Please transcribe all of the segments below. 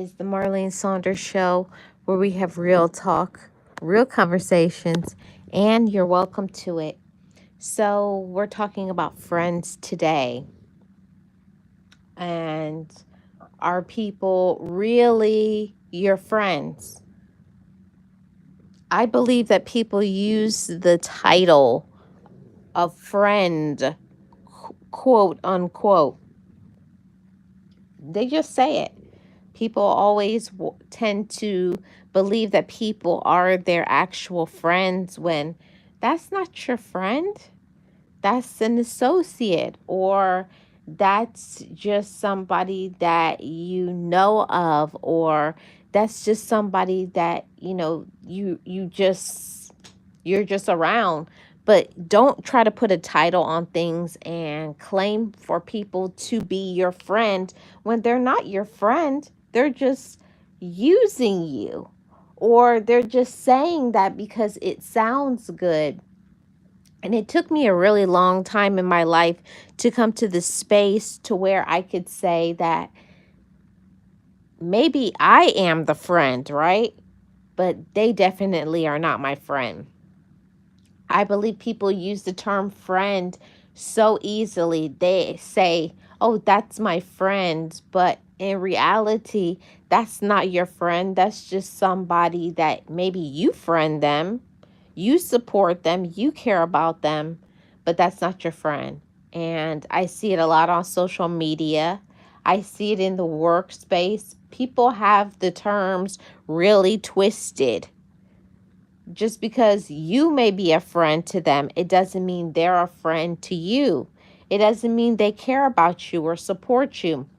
is the Marlene Saunders Show, where we have real talk, real conversations, and you're welcome to it. So, we're talking about friends today. And are people really your friends? I believe that people use the title of friend, quote unquote. They just say it. People always tend to believe that people are their actual friends when that's not your friend. That's an associate, or that's just somebody that you know of, or that's just somebody that you're just around. But don't try to put a title on things and claim for people to be your friend when they're not your friend. They're just using you, or they're just saying that because it sounds good. And it took me a really long time in my life to come to the space to where I could say that maybe I am the friend, right? But they definitely are not my friend. I believe people use the term friend so easily. They say, oh, that's my friend. But in reality, that's not your friend. That's just somebody that maybe you friend them, you support them, you care about them, but that's not your friend. And I see it a lot on social media. I see it in the workspace. People have the terms really twisted. Just because you may be a friend to them, it doesn't mean they're a friend to you. It doesn't mean they care about you or support you.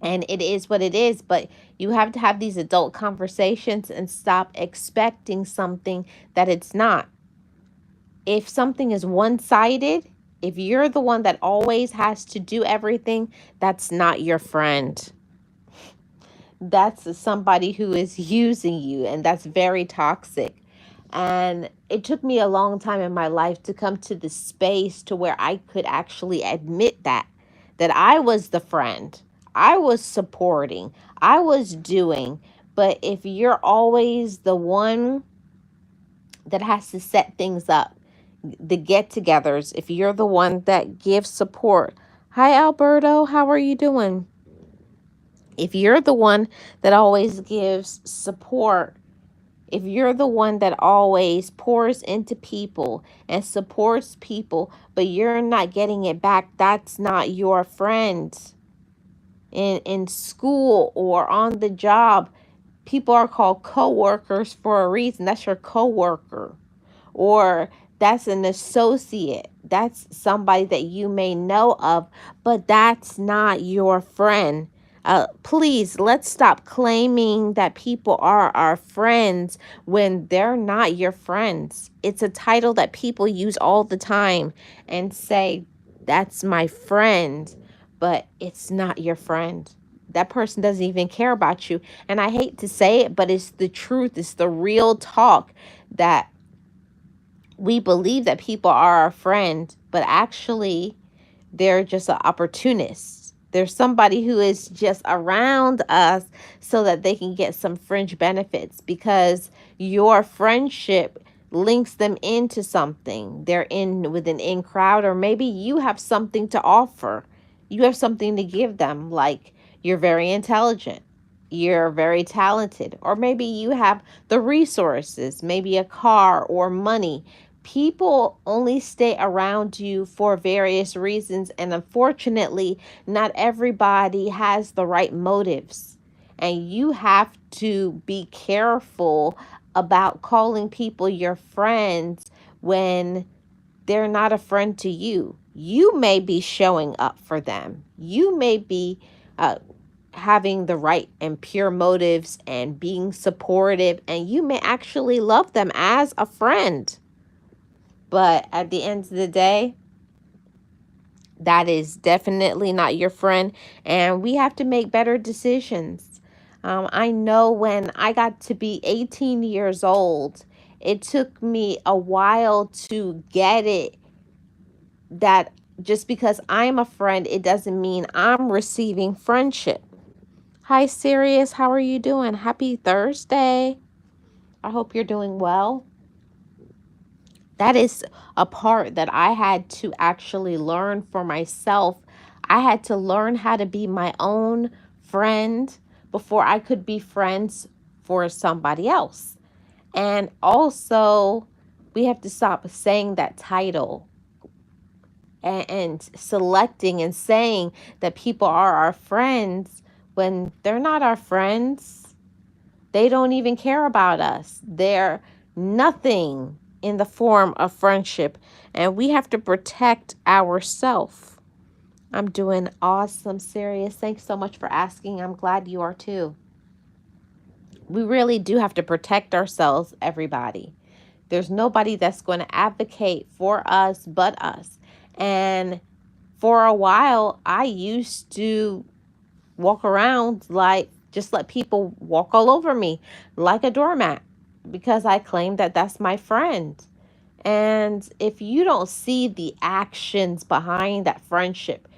And it is what it is, but you have to have these adult conversations and stop expecting something that it's not. If something is one-sided, if you're the one that always has to do everything, that's not your friend. That's somebody who is using you, and that's very toxic. And it took me a long time in my life to come to the space to where I could actually admit that I was the friend. I was supporting. I was doing. But if you're always the one that has to set things up, the get-togethers, if you're the one that gives support. Hi, Alberto. How are you doing? If you're the one that always gives support, if you're the one that always pours into people and supports people, but you're not getting it back, that's not your friend. In school or on the job, people are called co-workers for a reason. That's your co-worker. Or that's an associate. That's somebody that you may know of, but that's not your friend. Please, let's stop claiming that people are our friends when they're not your friends. It's a title that people use all the time and say, that's my friend, but it's not your friend. That person doesn't even care about you. And I hate to say it, but it's the truth. It's the real talk that we believe that people are our friend, but actually they're just an opportunist. There's somebody who is just around us so that they can get some fringe benefits because your friendship links them into something. They're in with an in crowd, or maybe you have something to offer. You have something to give them, like you're very intelligent, you're very talented, or maybe you have the resources, maybe a car or money. People only stay around you for various reasons, and unfortunately, not everybody has the right motives. And you have to be careful about calling people your friends when they're not a friend to you. You may be showing up for them. You may be having the right and pure motives and being supportive, and you may actually love them as a friend. But at the end of the day, that is definitely not your friend. And we have to make better decisions. I know when I got to be 18 years old, it took me a while to get it that just because I'm a friend, it doesn't mean I'm receiving friendship. Hi, Sirius. How are you doing? Happy Thursday. I hope you're doing well. That is a part that I had to actually learn for myself. I had to learn how to be my own friend before I could be friends for somebody else. And also, we have to stop saying that title and selecting and saying that people are our friends when they're not our friends. They don't even care about us. They're nothing in the form of friendship. And we have to protect ourselves. I'm doing awesome, Sirius. Thanks so much for asking. I'm glad you are too. We really do have to protect ourselves, everybody. There's nobody that's going to advocate for us but us. And for a while, I used to walk around like just let people walk all over me like a doormat because I claim that that's my friend. And if you don't see the actions behind that friendship,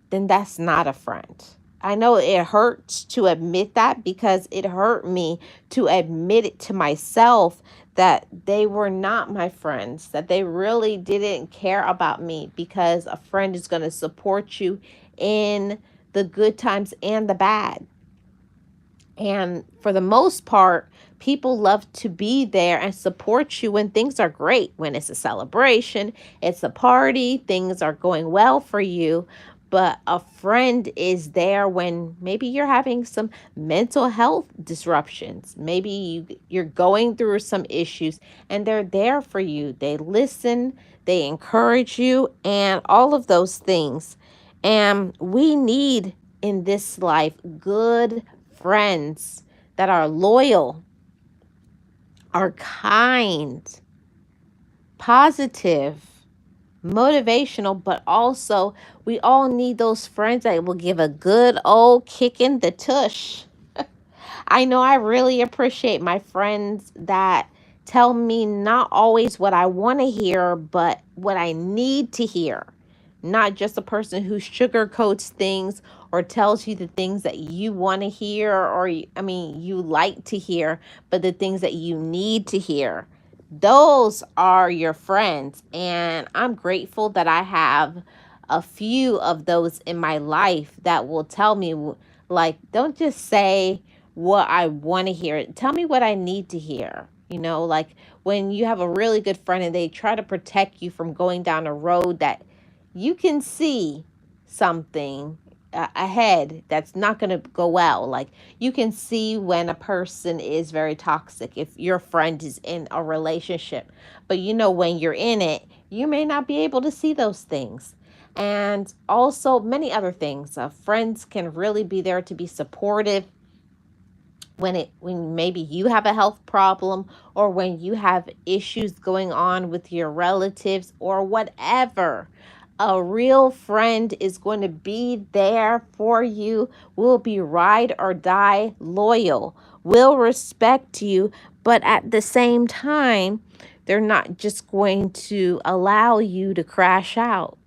then that's not a friend. I know it hurts to admit that because it hurt me to admit it to myself that they were not my friends, that they really didn't care about me, because a friend is going to support you in the good times and the bad. And for the most part, people love to be there and support you when things are great, when it's a celebration, it's a party, things are going well for you. But a friend is there when maybe you're having some mental health disruptions. Maybe you're going through some issues, and they're there for you. They listen, they encourage you, and all of those things. And we need in this life good friends that are loyal, are kind, positive, motivational, but also we all need those friends that will give a good old kick in the tush. I know I really appreciate my friends that tell me not always what I want to hear, but what I need to hear. Not just a person who sugarcoats things or tells you the things that you want to hear, or, I mean, you like to hear, but the things that you need to hear. Those are your friends. And I'm grateful that I have a few of those in my life that will tell me, like, don't just say what I want to hear. Tell me what I need to hear. You know, like when you have a really good friend and they try to protect you from going down a road that you can see something ahead that's not going to go well. Like you can see when a person is very toxic if your friend is in a relationship. But you know, when you're in it, you may not be able to see those things. And also many other things. Friends can really be there to be supportive when maybe you have a health problem, or when you have issues going on with your relatives or whatever. A real friend is going to be there for you, will be ride or die loyal, will respect you, but at the same time, they're not just going to allow you to crash out.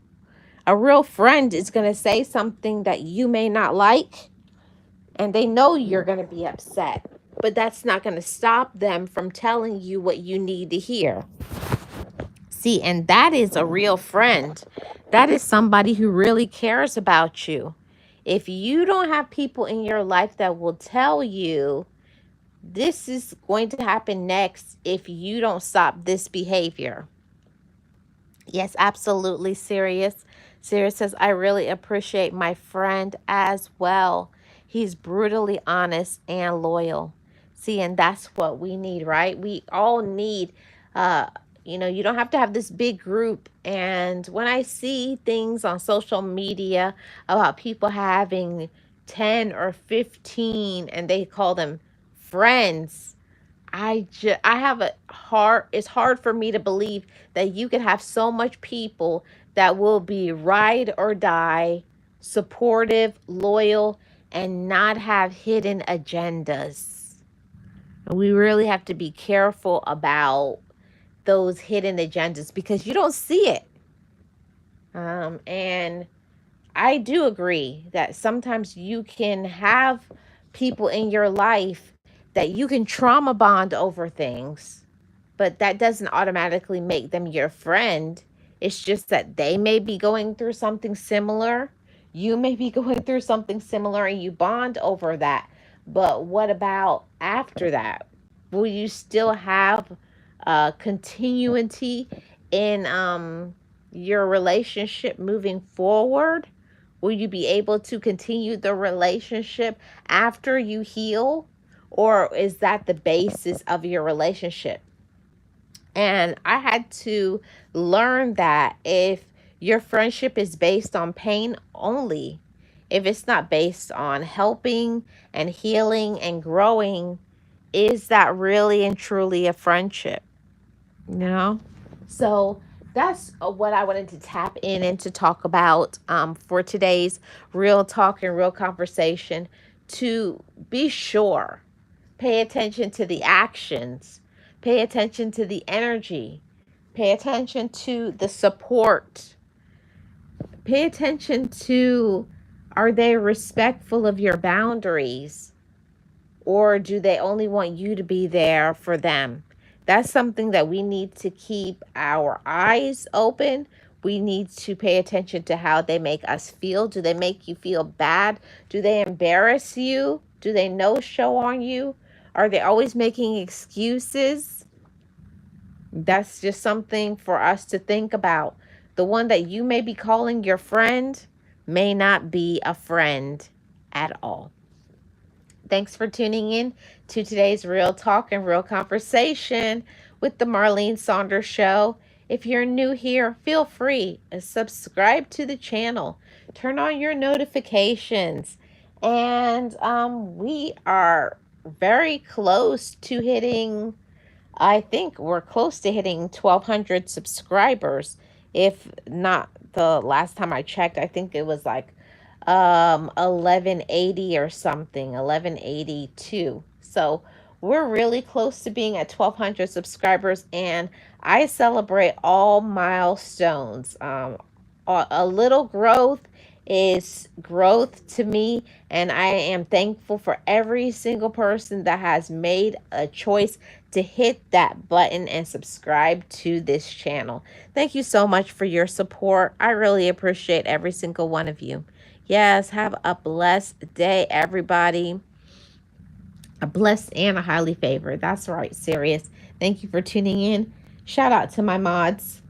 A real friend is going to say something that you may not like, and they know you're going to be upset, but that's not going to stop them from telling you what you need to hear. See, and that is a real friend. That is somebody who really cares about you. If you don't have people in your life that will tell you this is going to happen next if you don't stop this behavior. Yes, absolutely. Sirius says, I really appreciate my friend as well. He's brutally honest and loyal. See, and that's what we need, right? We all need, uh, you don't have to have this big group. And when I see things on social media about people having 10 or 15 and they call them friends, I have a hard, it's hard for me to believe that you can have so much people that will be ride or die, supportive, loyal, and not have hidden agendas. We really have to be careful about those hidden agendas because you don't see it. And I do agree that sometimes you can have people in your life that you can trauma bond over things, but that doesn't automatically make them your friend. It's just that they may be going through something similar. You may be going through something similar and you bond over that. But what about after that? Will you still have continuity in your relationship moving forward? Will you be able to continue the relationship after you heal? Or is that the basis of your relationship? And I had to learn that if your friendship is based on pain only, if it's not based on helping and healing and growing, is that really and truly a friendship? You know? So that's what I wanted to tap in and to talk about for today's real talk and real conversation. To be sure, pay attention to the actions, pay attention to the energy, pay attention to the support, pay attention to, are they respectful of your boundaries? Or do they only want you to be there for them? That's something that we need to keep our eyes open. We need to pay attention to how they make us feel. Do they make you feel bad? Do they embarrass you? Do they no show on you? Are they always making excuses? That's just something for us to think about. The one that you may be calling your friend may not be a friend at all. Thanks for tuning in to today's Real Talk and Real Conversation with the Marlene Saunders Show. If you're new here, feel free to subscribe to the channel, turn on your notifications, and we are very close to hitting, I think we're close to hitting 1,200 subscribers. If not, the last time I checked, I think it was like 1180 or something, 1182. So we're really close to being at 1,200 subscribers, and I celebrate all milestones. A little growth is growth to me, and I am thankful for every single person that has made a choice to hit that button and subscribe to this channel. Thank you so much for your support. I really appreciate every single one of you. Yes, have a blessed day, everybody. A blessed and a highly favored. That's right, serious. Thank you for tuning in. Shout out to my mods.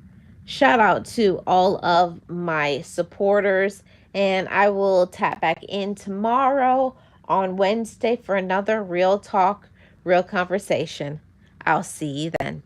Shout out to all of my supporters. And I will tap back in tomorrow on Wednesday for another Real Talk, Real Conversation. I'll see you then.